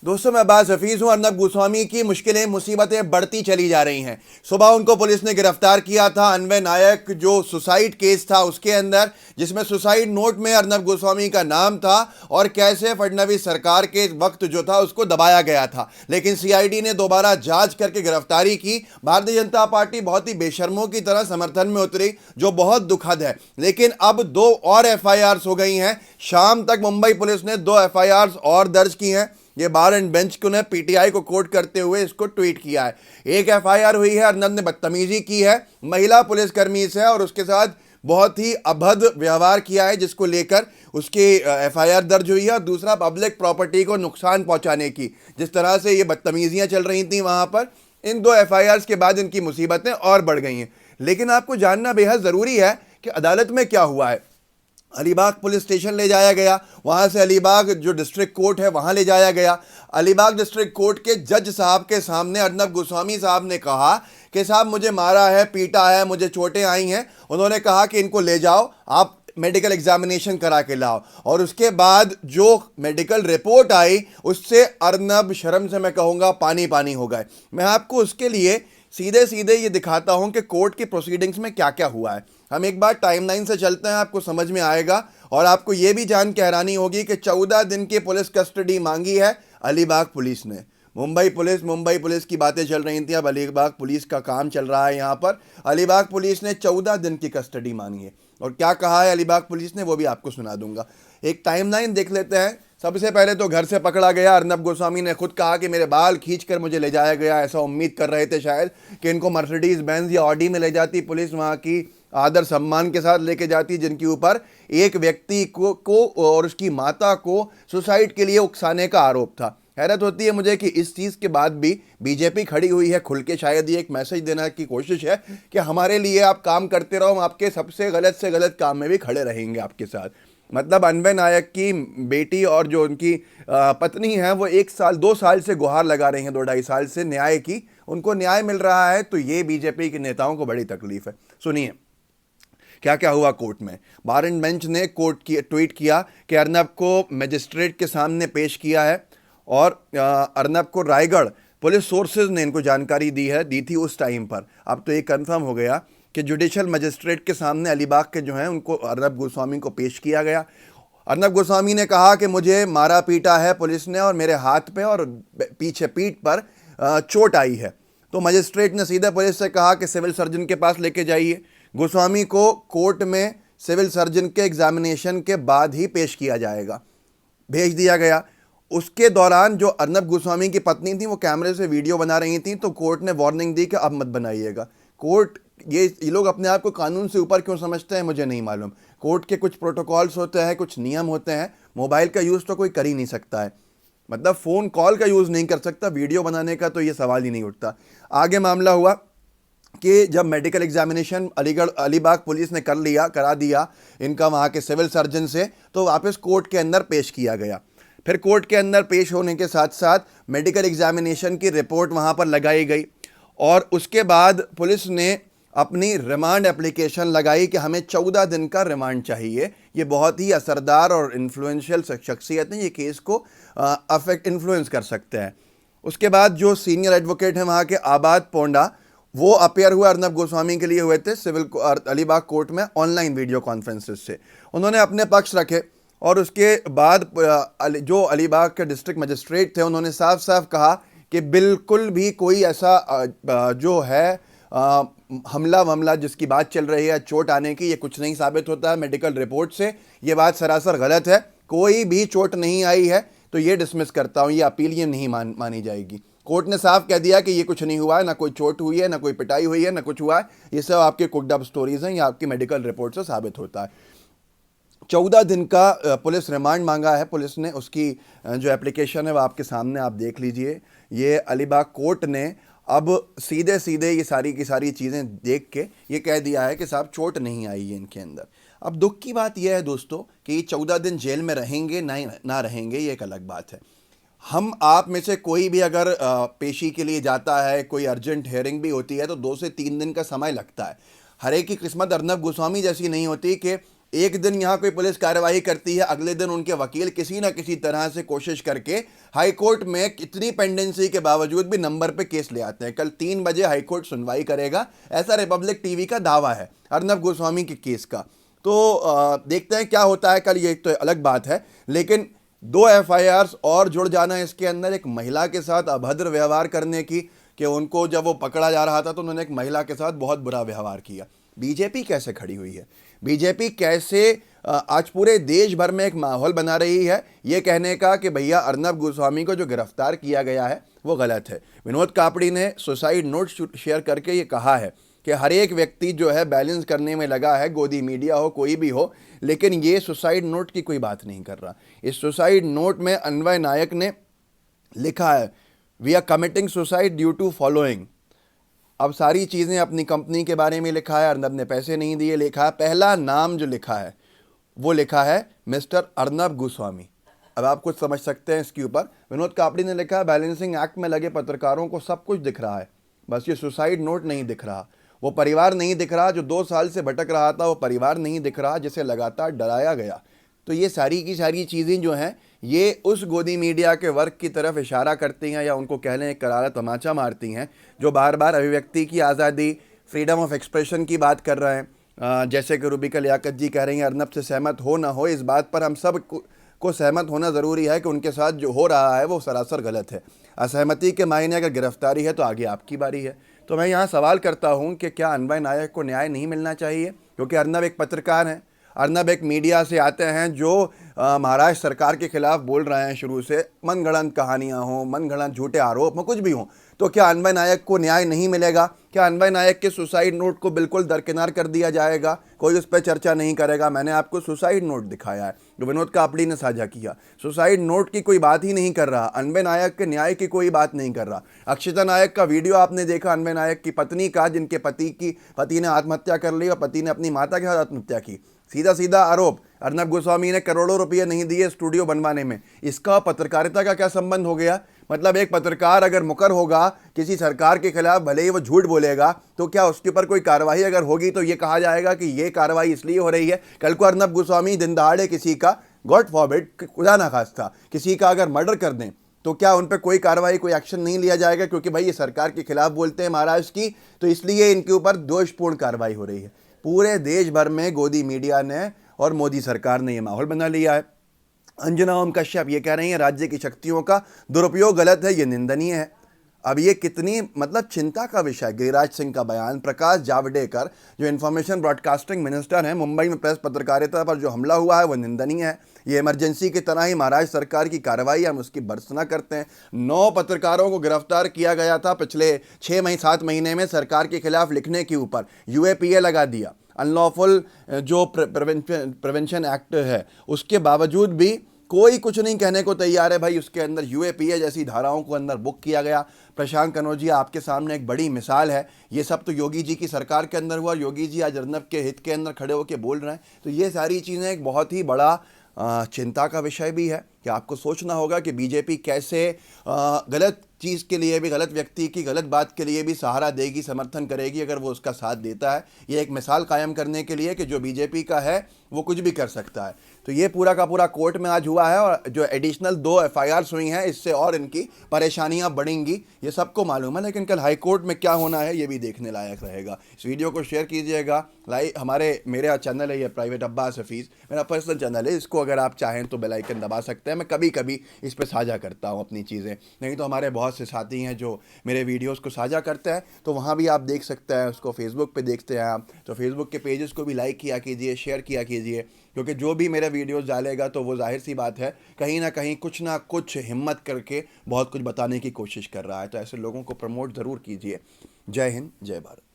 दोस्तों, मैं अब्बास हफीज हूं। अर्नब गोस्वामी की मुश्किलें मुसीबतें बढ़ती चली जा रही हैं। सुबह उनको पुलिस ने गिरफ्तार किया था अन्वय नायक जो सुसाइड केस था उसके अंदर, जिसमें सुसाइड नोट में अर्नब गोस्वामी का नाम था और कैसे फडणवीस सरकार के वक्त जो था उसको दबाया गया था। लेकिन सीआईडी ने दोबारा जांच करके गिरफ्तारी की। भारतीय जनता पार्टी बहुत ही बेशर्मों की तरह समर्थन में उतरी, जो बहुत दुखद है। लेकिन अब 2 और एफआईआर हो गई हैं। शाम तक मुंबई पुलिस ने 2 एफआईआर और दर्ज की हैं। ये बार एंड बेंच को ने पीटीआई को कोट करते हुए इसको ट्वीट किया है। एक एफआईआर हुई है, अर्नब ने बदतमीजी की है महिला पुलिसकर्मी से और उसके साथ बहुत ही अभद्र व्यवहार किया है, जिसको लेकर उसकी एफआईआर दर्ज हुई है। और दूसरा, पब्लिक प्रॉपर्टी को नुकसान पहुंचाने की जिस तरह से ये बदतमीजियां चल रही थी वहां पर, इन 2 एफआईआर के बाद इनकी मुसीबतें और बढ़ गई हैं। लेकिन आपको जानना बेहद ज़रूरी है कि अदालत में क्या हुआ है। अलीबाग पुलिस स्टेशन ले जाया गया, वहाँ से अलीबाग जो डिस्ट्रिक्ट कोर्ट है वहाँ ले जाया गया। अलीबाग डिस्ट्रिक्ट कोर्ट के जज साहब के सामने अर्नब गोस्वामी साहब ने कहा कि साहब मुझे मारा है, पीटा है, मुझे चोटें आई हैं। उन्होंने कहा कि इनको ले जाओ, आप मेडिकल एग्जामिनेशन करा के लाओ। और उसके बाद जो मेडिकल रिपोर्ट आई उससे अर्नब, शर्म से मैं कहूँगा, पानी पानी हो गए। मैं आपको उसके लिए सीधे सीधे ये दिखाता हूं कि कोर्ट की प्रोसीडिंग्स में क्या क्या हुआ है। हम एक बार टाइमलाइन से चलते हैं, आपको समझ में आएगा। और आपको ये भी जान के हैरानी होगी कि 14 दिन की पुलिस कस्टडी मांगी है अलीबाग पुलिस ने। मुंबई पुलिस की बातें चल रही थी, अब अलीबाग पुलिस का काम चल रहा है यहाँ पर। अलीबाग पुलिस ने 14 दिन की कस्टडी मांगी है और क्या कहा है अलीबाग पुलिस ने वो भी आपको सुना दूंगा। एक टाइमलाइन देख लेते हैं। सबसे पहले तो घर से पकड़ा गया। अर्नब गोस्वामी ने खुद कहा कि मेरे बाल खींचकर मुझे ले जाया गया। ऐसा उम्मीद कर रहे थे शायद कि इनको मर्सिडीज बेंज या ऑडी में ले जाती पुलिस, वहाँ की आदर सम्मान के साथ लेके जाती, जिनके ऊपर एक व्यक्ति को और उसकी माता को सुसाइड के लिए उकसाने का आरोप था। हैरत होती है मुझे कि इस चीज़ के बाद भी बीजेपी खड़ी हुई है खुल के। शायद ये एक मैसेज देने की कोशिश है कि हमारे लिए आप काम करते रहो, हम आपके सबसे गलत से गलत काम में भी खड़े रहेंगे आपके साथ। मतलब अन्वय नायक की बेटी और जो उनकी पत्नी है वो 1 साल 2 साल से गुहार लगा रही हैं, 2-2.5 साल से न्याय की। उनको न्याय मिल रहा है तो ये बीजेपी के नेताओं को बड़ी तकलीफ है। सुनिए क्या क्या हुआ कोर्ट में। बार एंड बेंच ने कोर्ट की ट्वीट किया कि अर्नब को मजिस्ट्रेट के सामने पेश किया है और अर्नब को रायगढ़ पुलिस सोर्सेज ने इनको जानकारी दी थी उस टाइम पर। अब तो ये कंफर्म हो गया कि जुडिशियल मजिस्ट्रेट के सामने अलीबाग के जो हैं उनको अर्नब गोस्वामी को पेश किया गया। अर्नब गोस्वामी ने कहा कि मुझे मारा पीटा है पुलिस ने और मेरे हाथ पे और पीछे पीठ पर चोट आई है। तो मजिस्ट्रेट ने सीधे पुलिस से कहा कि सिविल सर्जन के पास लेके जाइए। गोस्वामी को कोर्ट में सिविल सर्जन के एग्जामिनेशन के बाद ही पेश किया जाएगा। भेज दिया गया। उसके दौरान जो अर्नब गोस्वामी की पत्नी थी वो कैमरे से वीडियो बना रही थी, तो कोर्ट ने वार्निंग दी कि अब मत बनाइएगा। कोर्ट, ये लोग अपने आप को कानून से ऊपर क्यों समझते हैं मुझे नहीं मालूम। कोर्ट के कुछ प्रोटोकॉल्स होते हैं, कुछ नियम होते हैं। मोबाइल का यूज़ तो कोई कर ही नहीं सकता है, मतलब फ़ोन कॉल का यूज़ नहीं कर सकता, वीडियो बनाने का तो ये सवाल ही नहीं उठता। आगे मामला हुआ कि जब मेडिकल एग्जामिनेशन अलीबाग पुलिस ने करा दिया इनका वहाँ के सिविल सर्जन से, तो वापस कोर्ट के अंदर पेश किया गया। फिर कोर्ट के अंदर पेश होने के साथ साथ मेडिकल एग्जामिनेशन की रिपोर्ट वहाँ पर लगाई गई और उसके बाद पुलिस ने अपनी रिमांड एप्लीकेशन लगाई कि हमें 14 दिन का रिमांड चाहिए। ये बहुत ही असरदार और इन्फ्लुएंशियल शख्सियत हैं, ये केस को इन्फ्लुएंस कर सकते हैं। उसके बाद जो सीनियर एडवोकेट हैं वहाँ के आबाद पोंडा, वो अपेयर हुए अर्नब गोस्वामी के लिए हुए थे सिविल अलीबाग कोर्ट में ऑनलाइन वीडियो कॉन्फ्रेंसेस से। उन्होंने अपने पक्ष रखे और उसके बाद जो अलीबाग के डिस्ट्रिक्ट मजिस्ट्रेट थे उन्होंने साफ साफ कहा कि बिल्कुल भी कोई ऐसा जो है हमला जिसकी बात चल रही है चोट आने की, ये कुछ नहीं साबित होता है मेडिकल रिपोर्ट से। ये बात सरासर गलत है, कोई भी चोट नहीं आई है, तो ये डिसमिस करता हूँ, ये अपील ये नहीं मानी जाएगी। कोर्ट ने साफ कह दिया कि ये कुछ नहीं हुआ है, ना कोई चोट हुई है, ना कोई पिटाई हुई है, ना कुछ हुआ है। ये सब आपके कुक्ड अप स्टोरीज हैं, ये आपकी मेडिकल रिपोर्ट से साबित होता है। 14 दिन का पुलिस रिमांड मांगा है पुलिस ने। उसकी जो एप्लीकेशन है वो आपके सामने, आप देख लीजिए। ये अलीबाग कोर्ट ने अब सीधे सीधे ये सारी की सारी चीज़ें देख के ये कह दिया है कि साहब चोट नहीं आई है इनके अंदर। अब दुख की बात यह है दोस्तों कि ये 14 दिन जेल में रहेंगे ना रहेंगे, ये एक अलग बात है। हम आप में से कोई भी अगर पेशी के लिए जाता है, कोई अर्जेंट हेयरिंग भी होती है, तो 2 से 3 दिन का समय लगता है। हर एक की किस्मत अर्नब गोस्वामी जैसी नहीं होती कि एक दिन यहाँ कोई पुलिस कार्रवाई करती है, अगले दिन उनके वकील किसी ना किसी तरह से कोशिश करके हाई कोर्ट में इतनी पेंडेंसी के बावजूद भी नंबर पे केस ले आते हैं। कल 3 बजे हाई कोर्ट सुनवाई करेगा, ऐसा रिपब्लिक टीवी का दावा है अर्नब गोस्वामी के केस का। तो देखते हैं क्या होता है कल, ये तो अलग बात है। लेकिन 2 FIRs और जुड़ जाना इसके अंदर, एक महिला के साथ अभद्र व्यवहार करने की, कि उनको जब वो पकड़ा जा रहा था तो उन्होंने एक महिला के साथ बहुत बुरा व्यवहार किया। बीजेपी कैसे खड़ी हुई है, बीजेपी कैसे आज पूरे देश भर में एक माहौल बना रही है ये कहने का कि भैया अर्नब गोस्वामी को जो गिरफ्तार किया गया है वो गलत है। विनोद कापड़ी ने सुसाइड नोट शेयर करके ये कहा है कि हर एक व्यक्ति जो है बैलेंस करने में लगा है, गोदी मीडिया हो कोई भी हो, लेकिन ये सुसाइड नोट की कोई बात नहीं कर रहा। इस सुसाइड नोट में अन्वय नायक ने लिखा है, we are committing suicide due to following. अब सारी चीज़ें अपनी कंपनी के बारे में लिखा है, अर्नब ने पैसे नहीं दिए लिखा है, पहला नाम जो लिखा है वो लिखा है मिस्टर अर्नब गोस्वामी। अब आप कुछ समझ सकते हैं इसके ऊपर। विनोद कापड़ी ने लिखा है, बैलेंसिंग एक्ट में लगे पत्रकारों को सब कुछ दिख रहा है, बस ये सुसाइड नोट नहीं दिख रहा, वो परिवार नहीं दिख रहा जो 2 साल से भटक रहा था, वो परिवार नहीं दिख रहा जिसे लगातार डराया गया। तो ये सारी की सारी चीज़ें जो हैं ये उस गोदी मीडिया के वर्ग की तरफ इशारा करती हैं, या उनको कह लें एक करारा तमाचा मारती हैं, जो बार बार अभिव्यक्ति की आज़ादी, फ्रीडम ऑफ एक्सप्रेशन की बात कर रहे हैं। जैसे कि रूबिका लियाकत जी कह रही हैं, अर्नब से सहमत हो ना हो, इस बात पर हम सब को सहमत होना ज़रूरी है कि उनके साथ जो हो रहा है वो सरासर गलत है। असहमति के मायने अगर गिरफ्तारी है तो आगे आपकी बारी है। तो मैं यहाँ सवाल करता हूँ कि क्या अन्वय नायक को न्याय नहीं मिलना चाहिए? क्योंकि अर्नब एक पत्रकार हैं, अर्नब एक मीडिया से आते हैं जो महाराष्ट्र सरकार के खिलाफ बोल रहे हैं शुरू से, मनगढ़ंत कहानियां हों, मनगढ़ंत झूठे आरोप हों, कुछ भी हों, तो क्या अन्वय नायक को न्याय नहीं मिलेगा? क्या अन्वय नायक के सुसाइड नोट को बिल्कुल दरकिनार कर दिया जाएगा, कोई उस पर चर्चा नहीं करेगा? मैंने आपको सुसाइड नोट दिखाया है जो विनोद कापड़ी ने साझा किया, सुसाइड नोट की कोई बात ही नहीं कर रहा, अन्वय नायक के न्याय की कोई बात नहीं कर रहा। अक्षिता नायक का वीडियो आपने देखा, अन्वय नायक की पत्नी का, जिनके पति ने आत्महत्या कर ली और पति ने अपनी माता के साथ आत्महत्या की। सीधा सीधा आरोप, अर्नब गोस्वामी ने करोड़ों रुपये नहीं दिए स्टूडियो बनवाने में। इसका पत्रकारिता का क्या संबंध हो गया? मतलब एक पत्रकार अगर मुकर होगा किसी सरकार के खिलाफ, भले ही वो झूठ बोलेगा, तो क्या उसके ऊपर कोई कार्रवाई अगर होगी तो ये कहा जाएगा कि ये कार्रवाई इसलिए हो रही है? कल को अर्नब गोस्वामी दिन दहाड़े किसी का, गॉड फॉरबिड, खुदा ना खास्ता, किसी का अगर मर्डर कर दें तो क्या उन पर कोई कार्रवाई, कोई एक्शन नहीं लिया जाएगा? क्योंकि भाई ये सरकार के खिलाफ बोलते हैं महाराष्ट्र की, तो इसलिए इनके ऊपर दोषपूर्ण कार्रवाई हो रही है। पूरे देश भर में गोदी मीडिया ने और मोदी सरकार ने ये माहौल बना लिया है। अंजना ओम कश्यप ये कह रही हैं राज्य की शक्तियों का दुरुपयोग गलत है, ये निंदनीय है। अब ये कितनी मतलब चिंता का विषय। गिरिराज सिंह का बयान, प्रकाश जावड़ेकर जो इन्फॉर्मेशन ब्रॉडकास्टिंग मिनिस्टर हैं, मुंबई में प्रेस पत्रकारिता पर जो हमला हुआ है वो निंदनीय है। ये इमरजेंसी की तरह ही महाराष्ट्र सरकार की कार्रवाई, हम उसकी भर्त्सना करते हैं। 9 पत्रकारों को गिरफ्तार किया गया था पिछले 7 महीने में सरकार के खिलाफ लिखने के ऊपर, UAPA लगा दिया। अनलॉफुल जो प्रिवेंशन एक्ट है उसके बावजूद भी कोई कुछ नहीं कहने को तैयार है। भाई उसके अंदर UAPA जैसी धाराओं को अंदर बुक किया गया। प्रशांत कनौजिया आपके सामने एक बड़ी मिसाल है। ये सब तो योगी जी की सरकार के अंदर हुआ, योगी जी आज अर्नब के हित के अंदर खड़े होकर बोल रहे हैं। तो ये सारी चीज़ें एक बहुत ही बड़ा चिंता का विषय भी है कि आपको सोचना होगा कि बीजेपी कैसे गलत चीज़ के लिए भी, गलत व्यक्ति की गलत बात के लिए भी सहारा देगी, समर्थन करेगी अगर वो उसका साथ देता है। ये एक मिसाल कायम करने के लिए कि जो बीजेपी का है वो कुछ भी कर सकता है। तो ये पूरा का पूरा कोर्ट में आज हुआ है, और जो एडिशनल 2 FIRs हुई हैं इससे और इनकी परेशानियां बढ़ेंगी, ये सबको मालूम है। लेकिन कल हाई कोर्ट में क्या होना है ये भी देखने लायक रहेगा। इस वीडियो को शेयर कीजिएगा। मेरा चैनल है ये प्राइवेट अब्बास हफीज़, मेरा पर्सनल चैनल है, इसको अगर आप चाहें तो बेल आइकन दबा सकते हैं। मैं कभी कभी इस पर साझा करता हूँ अपनी चीज़ें, नहीं तो हमारे बहुत से साथी हैं जो मेरे वीडियोस को साझा करते हैं, तो वहाँ भी आप देख सकते हैं। उसको फेसबुक पे देखते हैं आप तो फेसबुक के पेजेस को भी लाइक किया कीजिए, शेयर किया कीजिए, क्योंकि जो भी मेरे वीडियोस डालेगा तो वो जाहिर सी बात है कहीं ना कहीं कुछ ना कुछ हिम्मत करके बहुत कुछ बताने की कोशिश कर रहा है। तो ऐसे लोगों को प्रमोट ज़रूर कीजिए। जय हिंद, जय भारत।